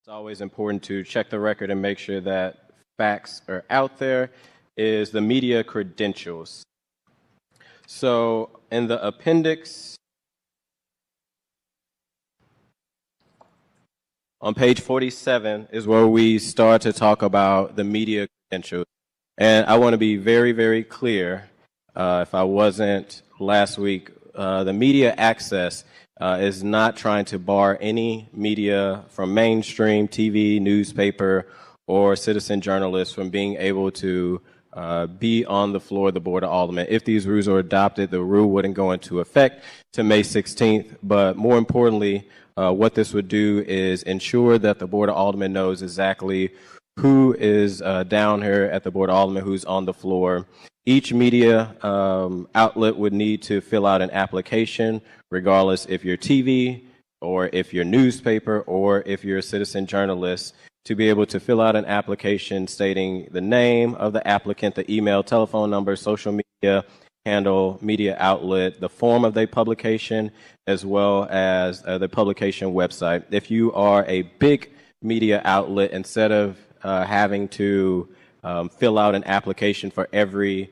It's always important to check the record and make sure that facts are out there, is the media credentials. So in the appendix, on page 47 is where we start to talk about the media credentials. And I want to be very, very clear, if I wasn't last week, the media access is not trying to bar any media from mainstream TV, newspaper, or citizen journalists from being able to be on the floor of the Board of Aldermen. If these rules are adopted, the rule wouldn't go into effect to May 16th. But more importantly, what this would do is ensure that the Board of Aldermen knows exactly who is down here at the Board of Aldermen, who's on the floor. Each media outlet would need to fill out an application, regardless if you're TV or if you're newspaper or if you're a citizen journalist, to be able to fill out an application stating the name of the applicant, the email, telephone number, social media handle, media outlet, the form of their publication, as well as the publication website. If you are a big media outlet, instead of having to fill out an application for every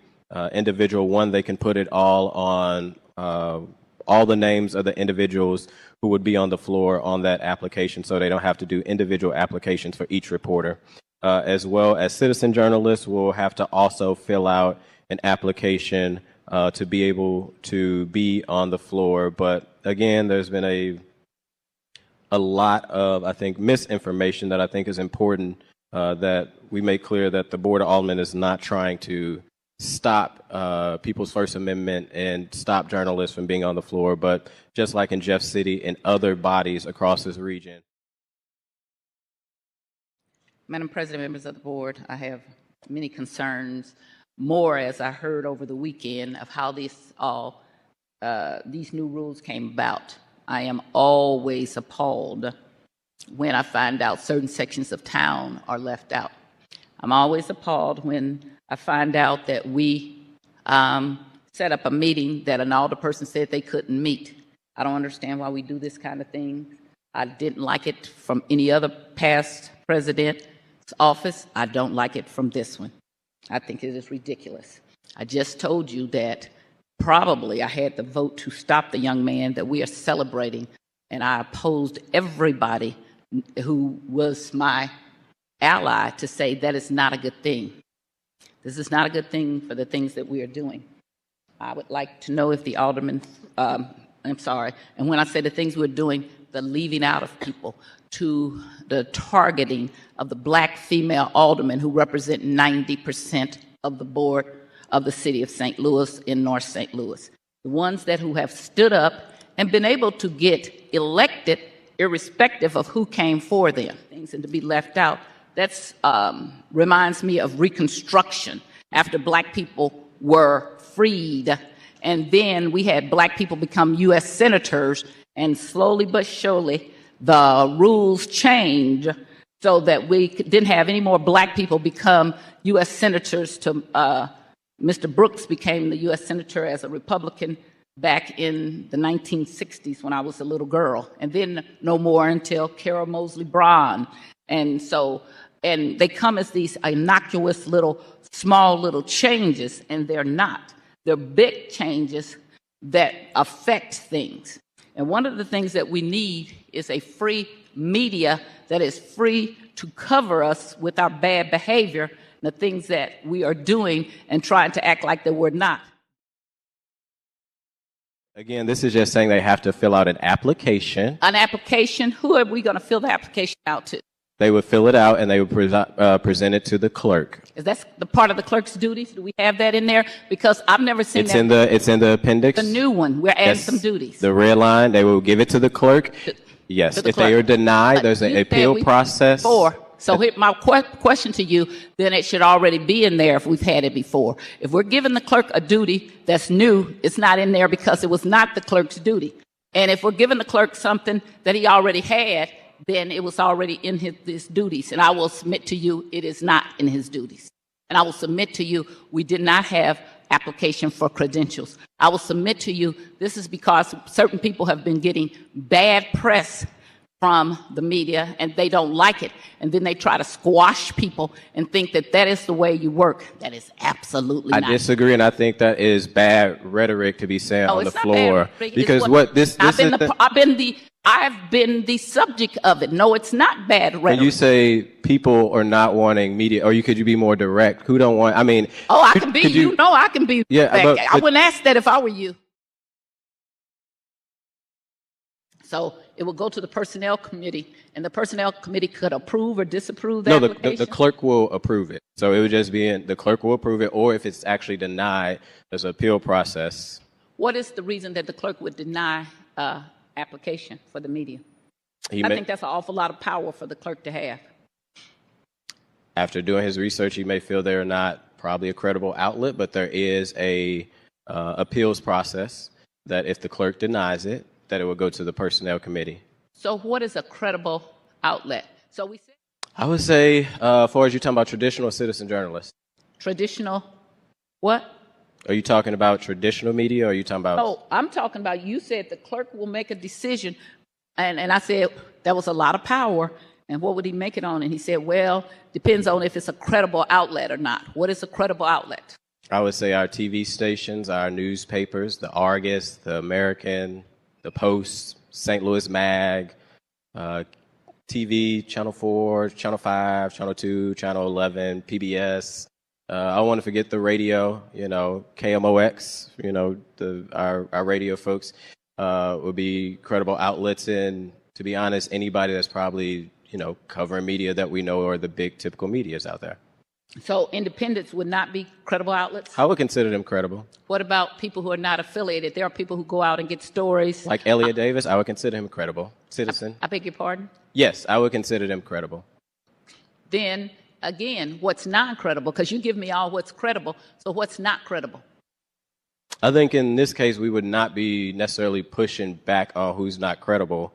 individual one, they can put it all on all the names of the individuals who would be on the floor on that application, so they don't have to do individual applications for each reporter. As well as citizen journalists will have to also fill out an application to be able to be on the floor. But again, there's been a lot of, I think, misinformation that I think is important that we make clear that the Board of Aldermen is not trying to stop people's First Amendment and stop journalists from being on the floor, but just like in Jeff City and other bodies across this region. Madam President, members of the board, I have many concerns, more as I heard over the weekend of how these new rules came about. I am always appalled when I find out certain sections of town are left out. I'm always appalled when I find out that we set up a meeting that an alderperson said they couldn't meet. I don't understand why we do this kind of thing. I didn't like it from any other past president's office. I don't like it from this one. I think it is ridiculous. I just told you that probably I had the vote to stop the young man that we are celebrating, and I opposed everybody who was my ally to say that is not a good thing. This is not a good thing for the things that we are doing. I would like to know if the aldermen, and when I say the things we're doing, the leaving out of people, to the targeting of the black female aldermen who represent 90% of the board of the city of St. Louis in North St. Louis. The ones who have stood up and been able to get elected irrespective of who came for them. Things and to be left out. That reminds me of Reconstruction, after black people were freed. And then we had black people become U.S. senators, and slowly but surely the rules changed so that we didn't have any more black people become U.S. senators. Mr. Brooks became the U.S. senator as a Republican back in the 1960s when I was a little girl, and then no more until Carol Moseley Braun. And they come as these innocuous small little changes, and they're not. They're big changes that affect things. And one of the things that we need is a free media that is free to cover us with our bad behavior, the things that we are doing and trying to act like that we're not. Again, this is just saying they have to fill out an application. An application? Who are we going to fill the application out to? They would fill it out and they would present it to the clerk. Is that the part of the clerk's duties? Do we have that in there? Because I've never seen that. It's in the appendix. The new one. We're adding some duties. The red line, they will give it to the clerk. Yes. If they are denied, there's an appeal process. So here, my question to you, then it should already be in there if we've had it before. If we're giving the clerk a duty that's new, it's not in there because it was not the clerk's duty. And if we're giving the clerk something that he already had, then it was already in his duties. And I will submit to you, it is not in his duties. And I will submit to you, we did not have application for credentials. I will submit to you, this is because certain people have been getting bad press from the media, and they don't like it, and then they try to squash people and think that that is the way you work. That is absolutely not. I disagree, and I think that is bad rhetoric to be said on the floor. Because I've been the subject of it. No, it's not bad rhetoric. And you say people are not wanting media, or could you be more direct? Who don't want? I mean, I can be. You know, I can be. Yeah, but I wouldn't ask that if I were you. So it will go to the personnel committee, and the personnel committee could approve or disapprove the application? No, the clerk will approve it. So it would just be the clerk will approve it, or if it's actually denied, there's an appeal process. What is the reason that the clerk would deny application for the media? I think that's an awful lot of power for the clerk to have. After doing his research, he may feel they're not probably a credible outlet, but there is a appeals process that if the clerk denies it, that it will go to the personnel committee. So what is a credible outlet? I would say, as far as you're talking about traditional citizen journalists. Traditional what? Are you talking about traditional media, or are you talking about? No, I'm talking about, you said the clerk will make a decision, and I said that was a lot of power, and what would he make it on? And he said, well, depends on if it's a credible outlet or not. What is a credible outlet? I would say our TV stations, our newspapers, the Argus, the American, the Post, St. Louis Mag, TV, Channel 4, Channel 5, Channel 2, Channel 11, PBS. I don't want to forget the radio, KMOX, our radio folks would be credible outlets. And to be honest, anybody that's probably, covering media that we know are the big typical medias out there. So independents would not be credible outlets? I would consider them credible. What about people who are not affiliated? There are people who go out and get stories. Like Elliot Davis, I would consider him a credible citizen. I beg your pardon? Yes, I would consider them credible. Then, again, what's non-credible? Because you give me all what's credible, so what's not credible? I think in this case, we would not be necessarily pushing back on who's not credible.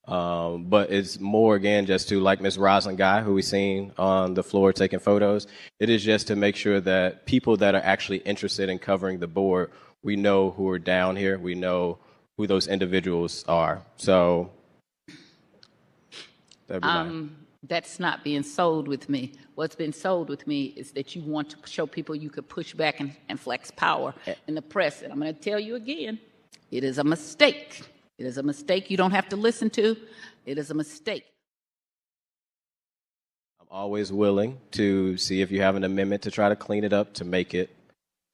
But it's more, again, just to, like Ms. Roslyn Guy, who we've seen on the floor taking photos, it is just to make sure that people that are actually interested in covering the board, we know who are down here, we know who those individuals are. So that'd be that's not being sold with me. What's been sold with me is that you want to show people you could push back and flex power in the press. And I'm going to tell you again, it is a mistake. It is a mistake you don't have to listen to. It is a mistake. I'm always willing to see if you have an amendment to try to clean it up to make it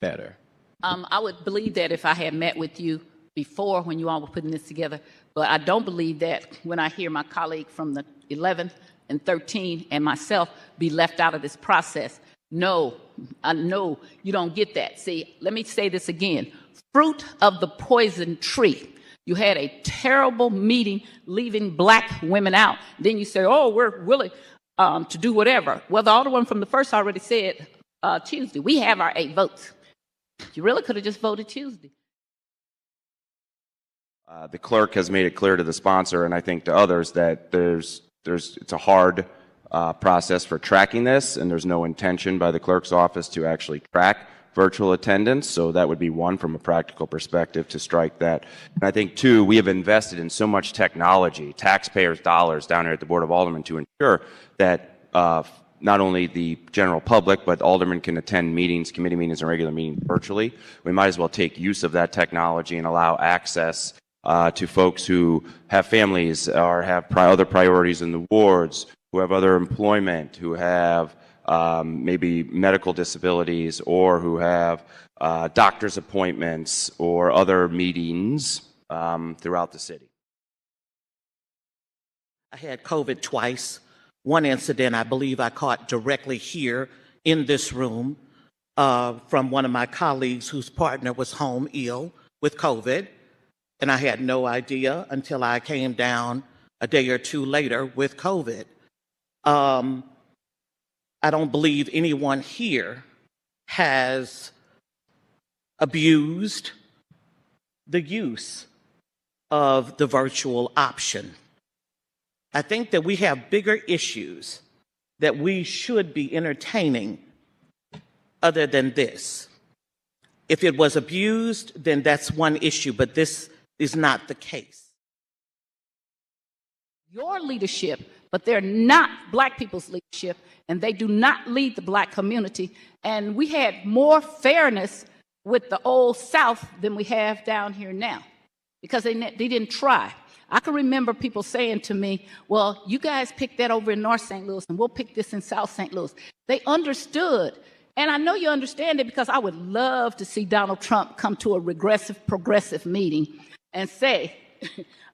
better. I would believe that if I had met with you before when you all were putting this together, but I don't believe that when I hear my colleague from the 11th and 13th and myself be left out of this process. No, I know you don't get that. See, let me say this again. Fruit of the poison tree. You had a terrible meeting leaving black women out. Then you say, oh, we're willing to do whatever. Well, the Alderman from the first already said Tuesday. We have our 8 votes. You really could have just voted Tuesday. The clerk has made it clear to the sponsor, and I think to others, that it's a hard process for tracking this, and there's no intention by the clerk's office to actually track virtual attendance, so that would be one from a practical perspective to strike that. And I think, two, we have invested in so much technology, taxpayers' dollars down here at the Board of Aldermen to ensure that not only the general public, but aldermen can attend meetings, committee meetings, and regular meetings virtually. We might as well take use of that technology and allow access to folks who have families or have other priorities in the wards, who have other employment, who have maybe medical disabilities, or who have doctor's appointments or other meetings throughout the city. I had COVID twice. One incident I believe I caught directly here in this room from one of my colleagues whose partner was home ill with COVID. And I had no idea until I came down a day or two later with COVID. I don't believe anyone here has abused the use of the virtual option. I think that we have bigger issues that we should be entertaining other than this. If it was abused, then that's one issue, but this is not the case. your leadership, but they're not black people's leadership, and they do not lead the black community. And we had more fairness with the old South than we have down here now, because they didn't try. I can remember people saying to me, well, you guys pick that over in North St. Louis, and we'll pick this in South St. Louis. They understood. And I know you understand it, because I would love to see Donald Trump come to a regressive, progressive meeting and say,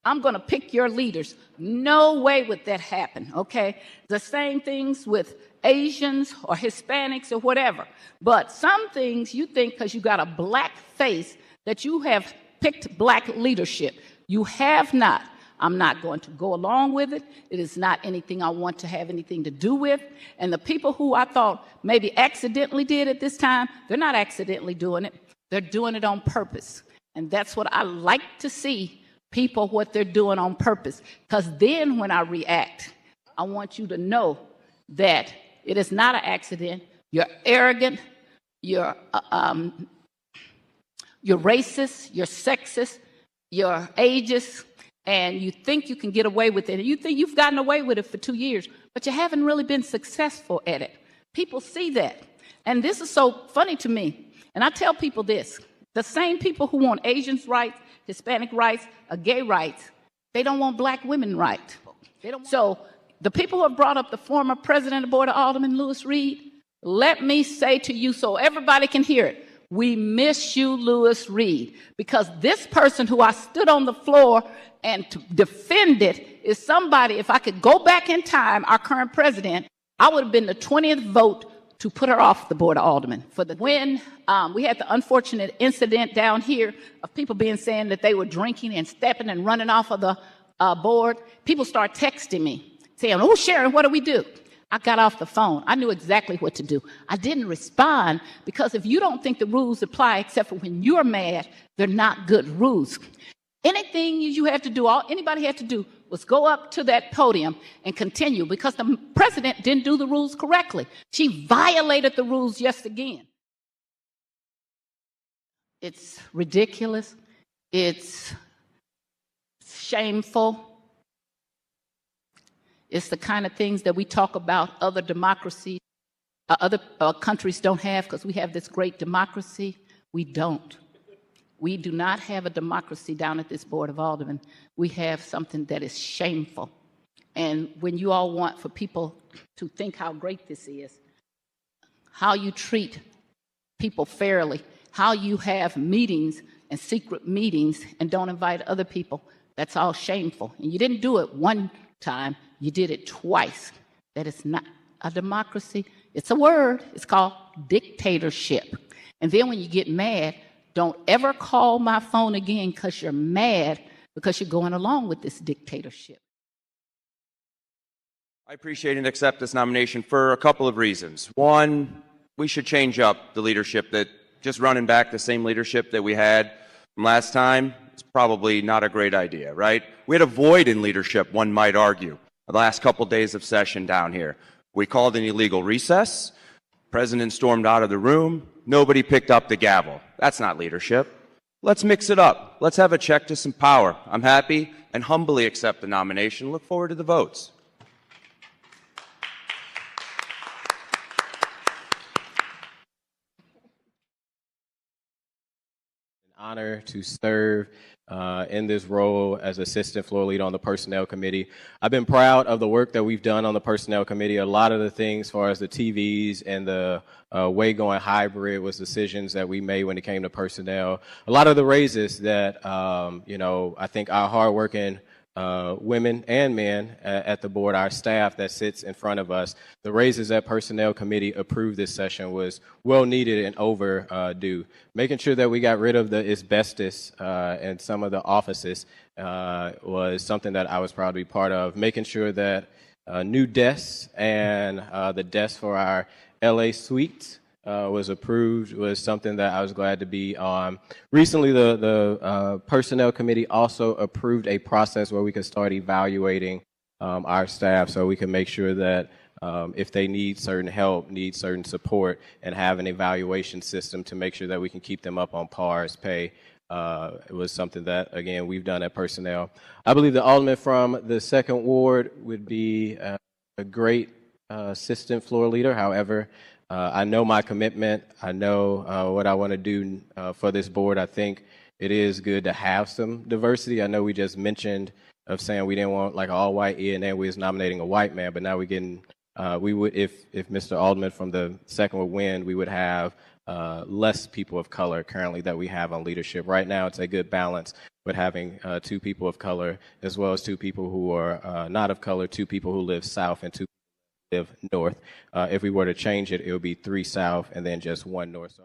I'm going to pick your leaders. No way would that happen, okay? The same things with Asians or Hispanics or whatever. But some things you think because you got a black face that you have picked black leadership. You have not. I'm not going to go along with it. It is not anything I want to have anything to do with. And the people who I thought maybe accidentally did it this time, they're not accidentally doing it. They're doing it on purpose. And that's what I like to see, people, what they're doing on purpose. Because then when I react, I want you to know that it is not an accident. You're arrogant. You're racist. You're sexist. You're ageist. And you think you can get away with it. You think you've gotten away with it for 2 years, but you haven't really been successful at it. People see that. And this is so funny to me. And I tell people this. The same people who want Asians' rights, Hispanic rights, or gay rights, they don't want black women rights. So the people who have brought up the former president of the Board of Aldermen, Louis Reed, let me say to you so everybody can hear it, we miss you, Louis Reed, because this person who I stood on the floor and to defend it is somebody, if I could go back in time, our current president, I would have been the 20th vote to put her off the Board of Aldermen. When we had the unfortunate incident down here of people being saying that they were drinking and stepping and running off of the board, people start texting me saying, oh, Sharon, what do we do? I got off the phone. I knew exactly what to do. I didn't respond because if you don't think the rules apply except for when you're mad, they're not good rules. Anything you had to do, all anybody had to do was go up to that podium and continue because the president didn't do the rules correctly. She violated the rules yet again. It's ridiculous. It's shameful. It's the kind of things that we talk about other democracies, other countries don't have because we have this great democracy. We don't. We do not have a democracy down at this Board of Aldermen. We have something that is shameful. And when you all want for people to think how great this is, how you treat people fairly, how you have meetings and secret meetings and don't invite other people, that's all shameful. And you didn't do it one time, you did it twice. That is not a democracy. It's a word. It's called dictatorship. And then when you get mad, don't ever call my phone again because you're mad because you're going along with this dictatorship. I appreciate and accept this nomination for a couple of reasons. One, we should change up the leadership. That just running back the same leadership that we had from last time is probably not a great idea, right? We had a void in leadership, one might argue, the last couple days of session down here. We called an illegal recess. President stormed out of the room. Nobody picked up the gavel. That's not leadership. Let's mix it up. Let's have a check to some power. I'm happy and humbly accept the nomination. Look forward to the votes. An honor to serve in this role as assistant floor leader on the personnel committee. I've been proud of the work that we've done on the personnel committee. A lot of the things as far as the TVs and the way going hybrid was decisions that we made when it came to personnel. A lot of the raises that, I think our hardworking women and men at the board, our staff that sits in front of us, the raises that personnel committee approved this session was well needed and overdue. Making sure that we got rid of the asbestos in some of the offices was something that I was proud to be part of. Making sure that new desks and the desks for our LA suites was approved was something that I was glad to be on. Recently, the Personnel Committee also approved a process where we could start evaluating our staff so we can make sure that if they need certain help, need certain support, and have an evaluation system to make sure that we can keep them up on par as pay It was something that, again, we've done at Personnel. I believe the alderman from the 2nd Ward would be a great assistant floor leader. However, I know my commitment. I know what I want to do for this board. I think it is good to have some diversity. I know we just mentioned of saying we didn't want like an all-white and then we was nominating a white man, but now we're getting, we would, if Mr. Alderman from the 2nd would win, we would have less people of color currently that we have on leadership. Right now, it's a good balance with having 2 people of color as well as 2 people who are not of color, 2 people who live south and 2 live north. If we were to change it, it would be 3 south and then just 1 north. So